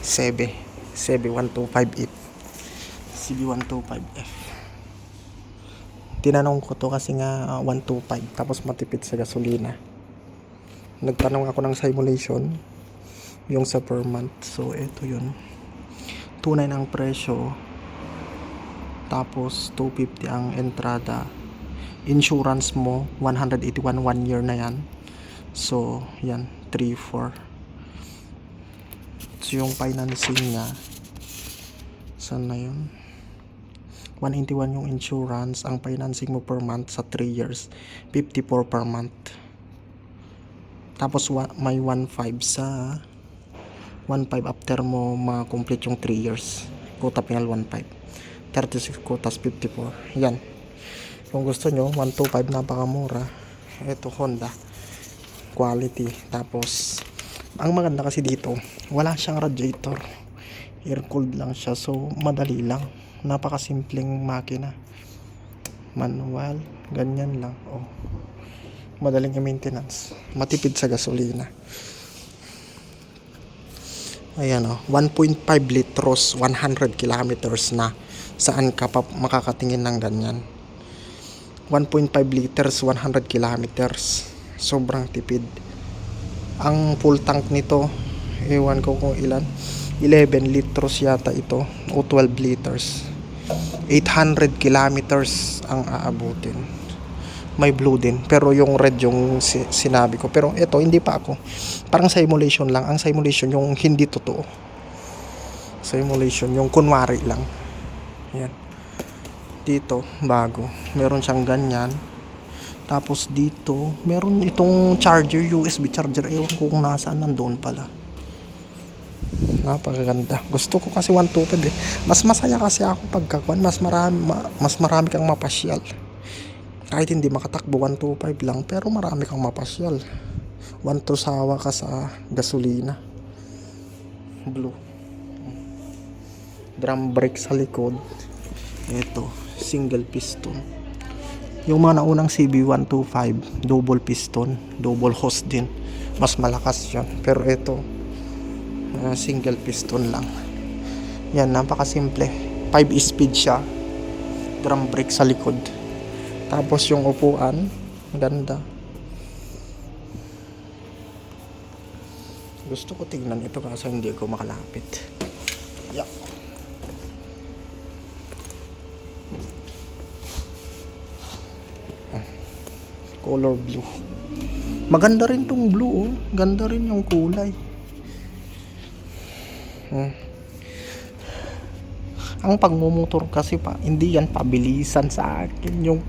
Sebe CB1258 CB125F. Tinanong ko to kasi nga 125 tapos matipid sa gasolina. Nagtanong ako ng simulation yung sa per month. So ito yun, 2.9 ang presyo, tapos 250 ang entrada. Insurance mo 181, 1 year na yan. So yan, 3-4. So yung financing niya, saan na yun, 181 yung insurance. Ang financing mo per month sa 3 years 54 per month. Tapos may 1.5 sa 1.5 after mo ma-complete yung 3 years. Quota final 1.5, 36 quotas 54. Yan, kung gusto nyo 125, napakamura. Ito Honda quality. Tapos ang maganda kasi dito, wala siyang radiator, air cooled lang siya. So madali lang, napakasimpleng makina, manual, ganyan lang. Oh, madaling i-maintenance, matipid sa gasolina. Ayan o, 1.5 litros 100 kilometers na. Saan ka pa makakatingin ng ganyan? 1.5 liters 100 kilometers, sobrang tipid. Ang full tank nito, ewan ko kung ilan, 11 litros yata ito o 12 liters. 800 kilometers ang aabutin. May blue din, pero yung red yung sinabi ko. Pero ito hindi pa ako, parang simulation lang. Ang simulation yung hindi totoo, simulation yung kunwari lang. Yan, dito bago, meron siyang ganyan. Tapos dito meron itong charger, USB charger. Ewan ko kung nasaan, nandoon pala. Napakaganda. Gusto ko kasi 125 eh. Mas masaya kasi ako pagkakuan, mas marami kang mapasyal. Kahit hindi makatakbo 125 lang, pero marami kang mapasyal. 1 sawa ka sa gasolina. Blue, drum brake sa likod. Ito, single piston. Yung mga naunang CB125 double piston, double hose din, mas malakas yan. Pero ito single piston lang. Yan, napakasimple. 5-speed siya, drum brake sa likod. Tapos yung upuan, ganda. Gusto ko tingnan ito kasi hindi ko makalapit. Yeah. Color blue. Maganda rin tong blue, oh. Ganda rin yung kulay. Ang pagmumotor kasi pa, hindi yan pabilisan sa akin. Yung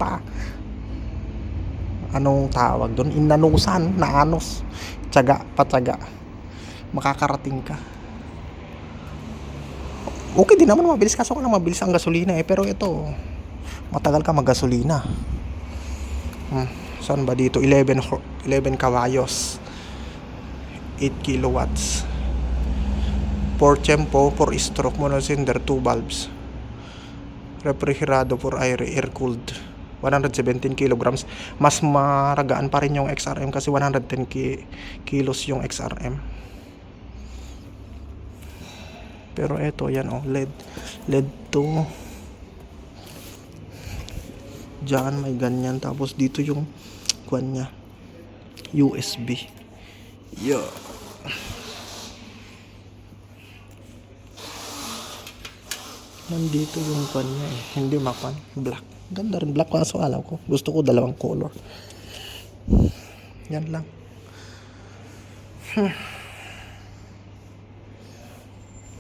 anong tawag doon, inanusan, naanos, tiyaga, patyaga, makakarating ka. Okay din naman, mabilis, kaso lang mabilis ang gasolina eh. Pero ito, matagal ka maggasolina. Saan ba dito? 11 kawayos, 8 kilowatts, 4 tempo, 4 stroke, monocinder, 2 valves, refrigerado for air cooled, 117 kilograms. Mas maragaan pa rin yung XRM kasi 110 kilos yung XRM. Pero eto, yan oh, LED to. Diyan may ganyan. Tapos dito yung kuan niya, USB. Yeah. Nandito yung kuan niya eh. Hindi mapan, black. Ganda rin black, kaso alam ko, gusto ko dalawang color. Yan lang.